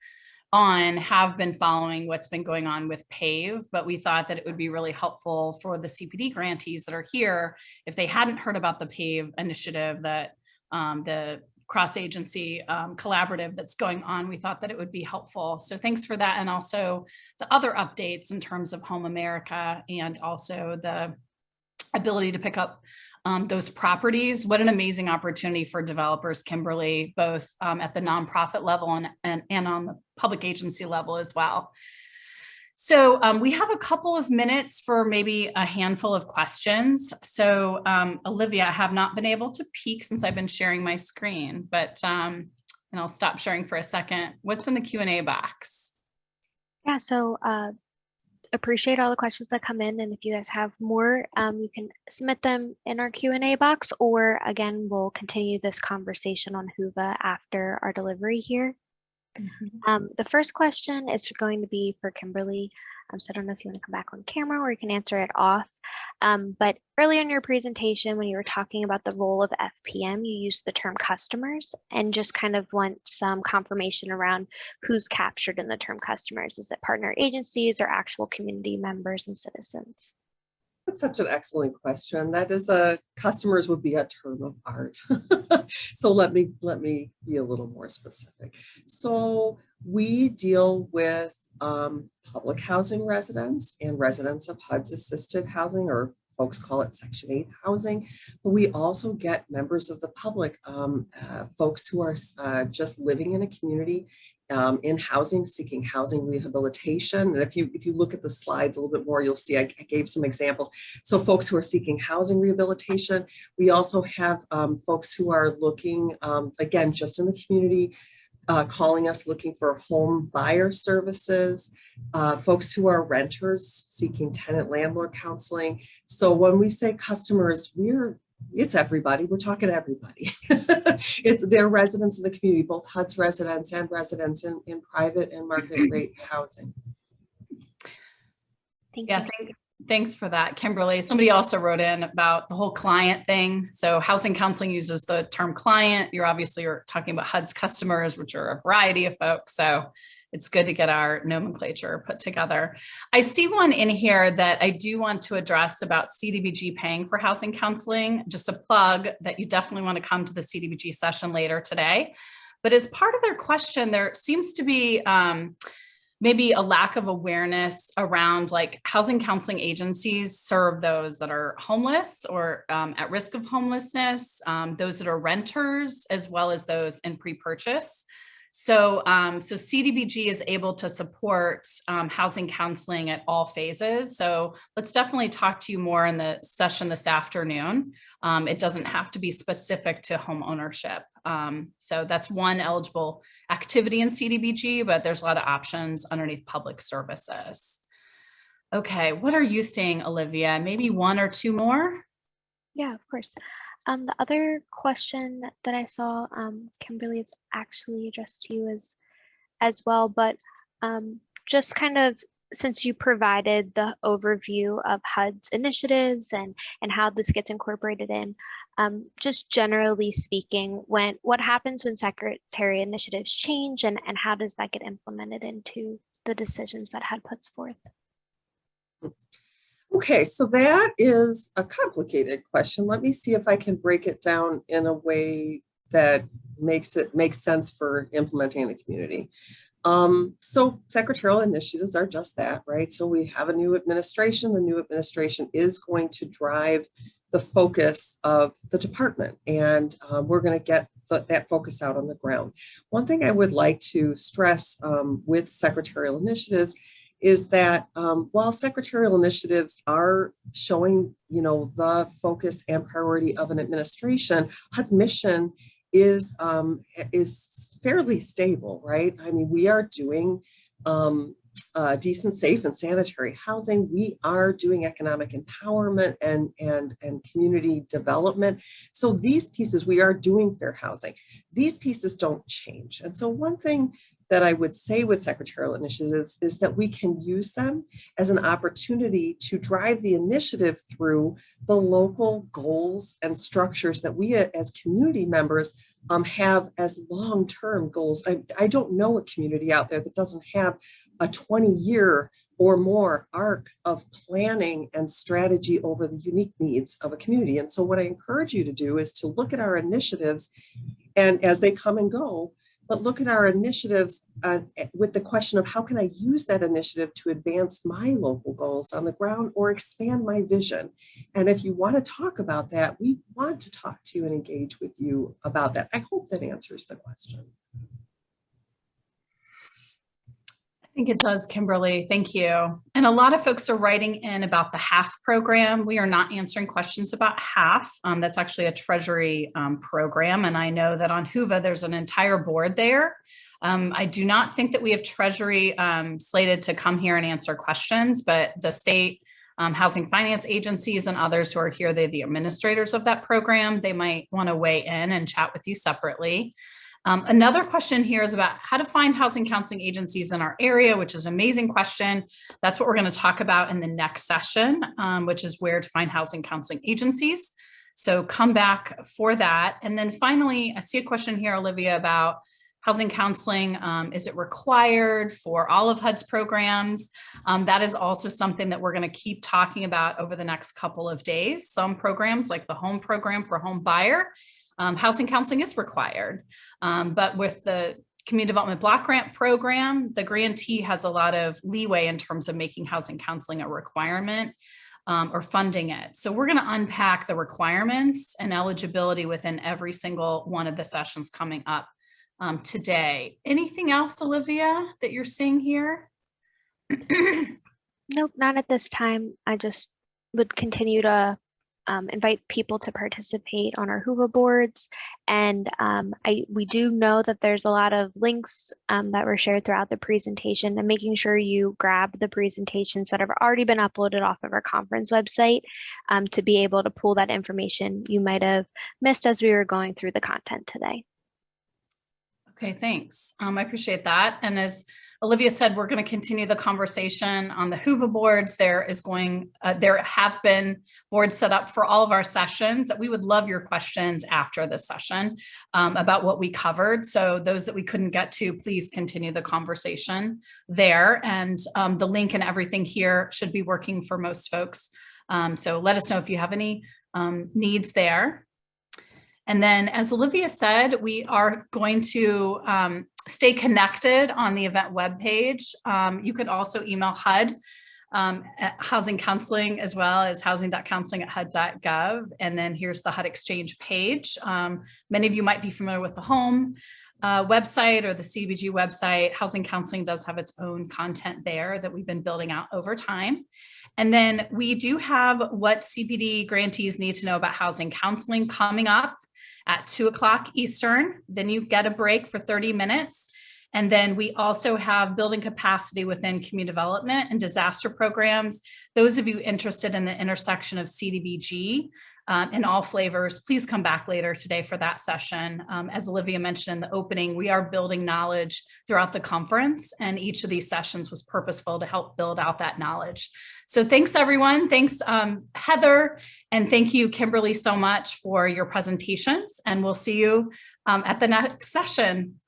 have been following what's been going on with PAVE, but we thought that it would be really helpful for the CPD grantees that are here, if they hadn't heard about the PAVE initiative, that the cross-agency collaborative that's going on, we thought that it would be helpful. So thanks for that. And also the other updates in terms of Home America and also the ability to pick up those properties. What an amazing opportunity for developers, Kimberly, both at the nonprofit level and on the public agency level as well. So we have a couple of minutes for maybe a handful of questions. So Olivia, I have not been able to peek since I've been sharing my screen, but and I'll stop sharing for a second. What's in the Q&A box? Yeah, so appreciate all the questions that come in, and if you guys have more, you can submit them in our Q&A box, or again, we'll continue this conversation on HUVA after our delivery here. The first question is going to be for Kimberly. So I don't know if you want to come back on camera or you can answer it off. But earlier in your presentation, when you were talking about the role of FPM, you used the term customers, and just kind of want some confirmation around who's captured in the term customers. Is it partner agencies or actual community members and citizens? That's such an excellent question. That is customers would be a term of art. So let me be a little more specific. So we deal with public housing residents and residents of HUD's assisted housing, or folks call it Section 8 housing. But we also get members of the public, folks who are just living in a community in housing, seeking housing rehabilitation. And if you look at the slides a little bit more, you'll see I gave some examples. So folks who are seeking housing rehabilitation. We also have folks who are looking, again, just in the community, calling us looking for home buyer services, folks who are renters seeking tenant landlord counseling. So when we say customers, it's everybody. We're talking everybody. They're residents in the community, both HUD's residents and residents in private and market rate housing. Thank you. Thanks for that, Kimberly. Somebody also wrote in about the whole client thing. So housing counseling uses the term client. You're obviously talking about HUD's customers, which are a variety of folks. So it's good to get our nomenclature put together. I see one in here that I do want to address about CDBG paying for housing counseling. Just a plug that you definitely want to come to the CDBG session later today. But as part of their question, there seems to be maybe a lack of awareness around like housing counseling agencies serve those that are homeless or at risk of homelessness, those that are renters, as well as those in pre-purchase. So CDBG is able to support housing counseling at all phases. So let's definitely talk to you more in the session this afternoon. It doesn't have to be specific to home ownership. So that's one eligible activity in CDBG, but there's a lot of options underneath public services. Okay, what are you seeing, Olivia? Maybe one or two more? Yeah, of course. The other question that I saw, Kimberly, it's actually addressed to you as well, but just kind of since you provided the overview of HUD's initiatives and how this gets incorporated in, just generally speaking, what happens when secretary initiatives change and how does that get implemented into the decisions that HUD puts forth? Okay, so that is a complicated question. Let me see if I can break it down in a way that makes sense for implementing in the community. So secretarial initiatives are just that, right? So we have a new administration. The new administration is going to drive the focus of the department, and we're going to get that focus out on the ground. One thing I would like to stress with secretarial initiatives is that while secretarial initiatives are showing, the focus and priority of an administration, HUD's mission is fairly stable, right? I mean, we are doing decent, safe, and sanitary housing. We are doing economic empowerment and community development. So these pieces, we are doing fair housing. These pieces don't change. And so one thing that I would say with secretarial initiatives is that we can use them as an opportunity to drive the initiative through the local goals and structures that we as community members have as long-term goals. I don't know a community out there that doesn't have a 20-year or more arc of planning and strategy over the unique needs of a community. And so what I encourage you to do is to look at our initiatives and as they come and go, but look at our initiatives with the question of how can I use that initiative to advance my local goals on the ground or expand my vision. And if you want to talk about that, we want to talk to you and engage with you about that. I hope that answers the question. I think it does, Kimberly. Thank you. And a lot of folks are writing in about the HAF program. We are not answering questions about HAF. That's actually a Treasury program. And I know that on HUVA, there's an entire board there. I do not think that we have Treasury slated to come here and answer questions, but the state housing finance agencies and others who are here, they're the administrators of that program. They might want to weigh in and chat with you separately. Another question here is about how to find housing counseling agencies in our area, which is an amazing question. That's what we're going to talk about in the next session, which is where to find housing counseling agencies. So come back for that. And then finally, I see a question here, Olivia, about housing counseling. Is it required for all of HUD's programs? That is also something that we're going to keep talking about over the next couple of days. Some programs like the home program for home buyer, housing counseling is required. But with the Community Development Block Grant Program, the grantee has a lot of leeway in terms of making housing counseling a requirement or funding it. So we're going to unpack the requirements and eligibility within every single one of the sessions coming up today. Anything else, Olivia, that you're seeing here? Nope, not at this time. I just would continue to invite people to participate on our HUVA boards. And we do know that there's a lot of links that were shared throughout the presentation, and making sure you grab the presentations that have already been uploaded off of our conference website to be able to pull that information you might have missed as we were going through the content today. Okay, thanks. I appreciate that. And as Olivia said we're going to continue the conversation on the HUD boards. There have been boards set up for all of our sessions. We would love your questions after this session about what we covered. So those that we couldn't get to, please continue the conversation there. And the link and everything here should be working for most folks. So let us know if you have any needs there. And then, as Olivia said, we are going to stay connected on the event webpage. You could also email HUD at housing counseling, as well as housing.counseling@hud.gov. And then here's the HUD Exchange page. Many of you might be familiar with the home website or the CDBG website. Housing counseling does have its own content there that we've been building out over time. And then we do have what CPD grantees need to know about housing counseling coming up at 2:00 Eastern. Then you get a break for 30 minutes. And then we also have building capacity within community development and disaster programs. Those of you interested in the intersection of CDBG in all flavors, please come back later today for that session. As Olivia mentioned in the opening, we are building knowledge throughout the conference, and each of these sessions was purposeful to help build out that knowledge. So thanks, everyone. Thanks, Heather, and thank you, Kimberly, so much for your presentations, and we'll see you at the next session.